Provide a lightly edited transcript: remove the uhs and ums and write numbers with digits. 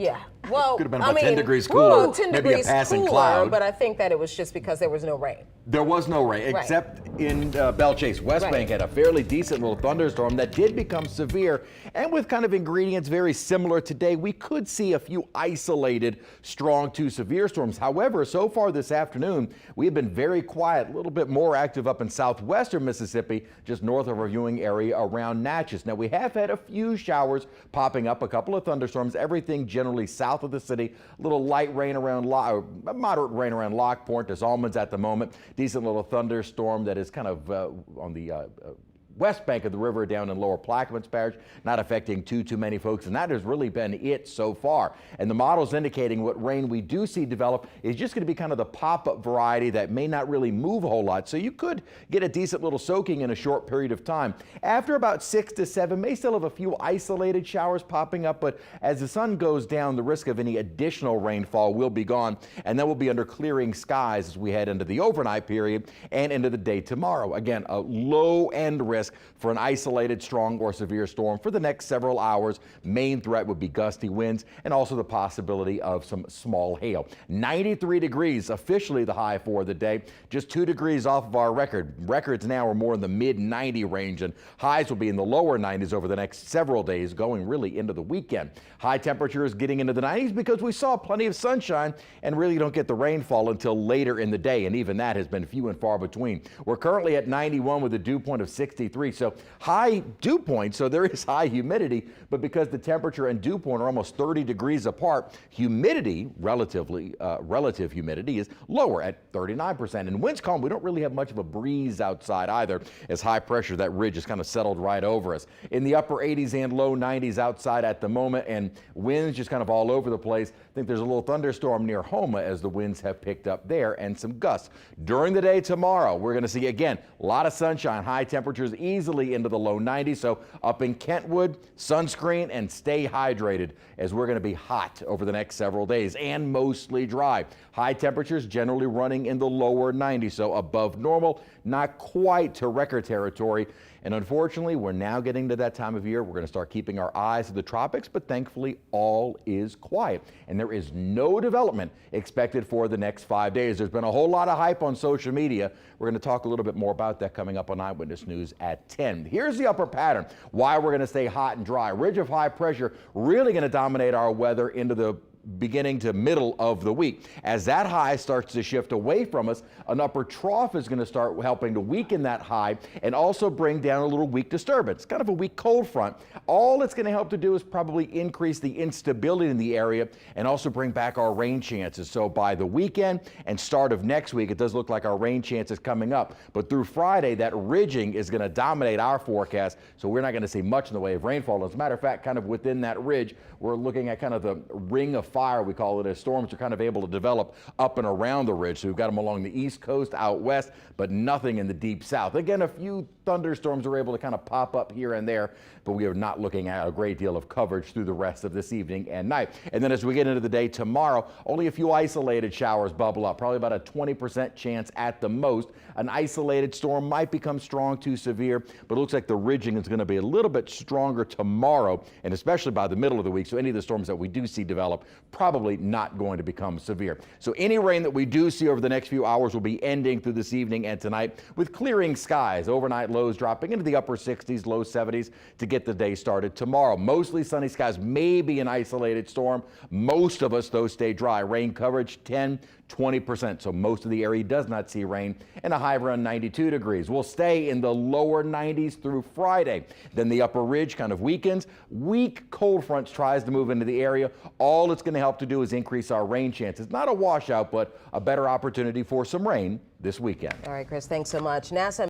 Yeah, well, Could have been about 10 degrees cooler, well, 10 maybe degrees a passing cooler, cloud. but I think that it was just because there was no rain. There was no rain, Right. except in Belle Chase. West Right. Bank had a fairly decent little thunderstorm that did become severe, and with kind of ingredients very similar today, we could see a few isolated strong to severe storms. However, so far this afternoon, we have been very quiet, a little bit more active up in southwestern Mississippi, just north of our viewing area around Natchez. Now, we have had a few showers popping up, a couple of thunderstorms, everything generally south of the city, a little light rain around, moderate rain around Lockport. There's almonds at the moment. Decent little thunderstorm that is kind of on the west bank of the river down in Lower Plaquemines Parish, not affecting too many folks, and that has really been it so far. And the model's indicating what rain we do see develop is just going to be kind of the pop-up variety that may not really move a whole lot, so you could get a decent little soaking in a short period of time. After about 6 to 7, may still have a few isolated showers popping up, but as the sun goes down, the risk of any additional rainfall will be gone, and then we'll be under clearing skies as we head into the overnight period and into the day tomorrow. Again, a low-end risk for an isolated strong or severe storm for the next several hours. Main threat would be gusty winds and also the possibility of some small hail. 93 degrees officially the high for the day, just 2 degrees off of our record. Records now are more in the mid-90 range, and highs will be in the lower 90s over the next several days, going really into the weekend. High temperatures getting into the 90s because we saw plenty of sunshine and really don't get the rainfall until later in the day, and even that has been few and far between. We're currently at 91 with a dew point of 63. So high dew point, so there is high humidity, but because the temperature and dew point are almost 30 degrees apart, humidity, relative humidity, is lower at 39%. And winds calm, we don't really have much of a breeze outside either, as high pressure, that ridge is kind of settled right over us. In the upper 80s and low 90s outside at the moment, and winds just kind of all over the place. I think there's a little thunderstorm near Homa as the winds have picked up there, and some gusts. During the day tomorrow, we're going to see, again, a lot of sunshine, high temperatures easily into the low 90s. So up in Kentwood, sunscreen and stay hydrated, as we're going to be hot over the next several days and mostly dry. High temperatures generally running in the lower 90s, so above normal, not quite to record territory. And unfortunately, we're now getting to that time of year. We're going to start keeping our eyes to the tropics, but thankfully all is quiet. And there is no development expected for the next 5 days. There's been a whole lot of hype on social media. We're going to talk a little bit more about that coming up on Eyewitness News at 10. Here's the upper pattern, why we're going to stay hot and dry. Ridge of high pressure really going to dominate our weather into the beginning to middle of the week. As that high starts to shift away from us, an upper trough is going to start helping to weaken that high and also bring down a little weak disturbance, kind of a weak cold front. All it's going to help to do is probably increase the instability in the area and also bring back our rain chances. So by the weekend and start of next week, it does look like our rain chance is coming up. But through Friday, that ridging is going to dominate our forecast, so we're not going to see much in the way of rainfall. As a matter of fact, kind of within that ridge, we're looking at kind of the ring of fire, we call it, as storms are kind of able to develop up and around the ridge. So we've got them along the east coast, out west, but nothing in the deep south. Again, a few thunderstorms are able to kind of pop up here and there, but we are not looking at a great deal of coverage through the rest of this evening and night. And then as we get into the day tomorrow, only a few isolated showers bubble up, probably about a 20% chance at the most. An isolated storm might become strong to severe, but it looks like the ridging is going to be a little bit stronger tomorrow, and especially by the middle of the week. So any of the storms that we do see develop probably not going to become severe. So any rain that we do see over the next few hours will be ending through this evening and tonight with clearing skies. Overnight lows dropping into the upper 60s, low 70s to get the day started tomorrow. Mostly sunny skies, maybe an isolated storm. Most of us, though, stay dry. Rain coverage 10-20%. So most of the area does not see rain, and a high of around 92 degrees. We'll stay in the lower 90s through Friday. Then the upper ridge kind of weakens. Weak cold front tries to move into the area. All it's going to help to do is increase our rain chances. Not a washout, but a better opportunity for some rain this weekend. All right, Chris, thanks so much. NASA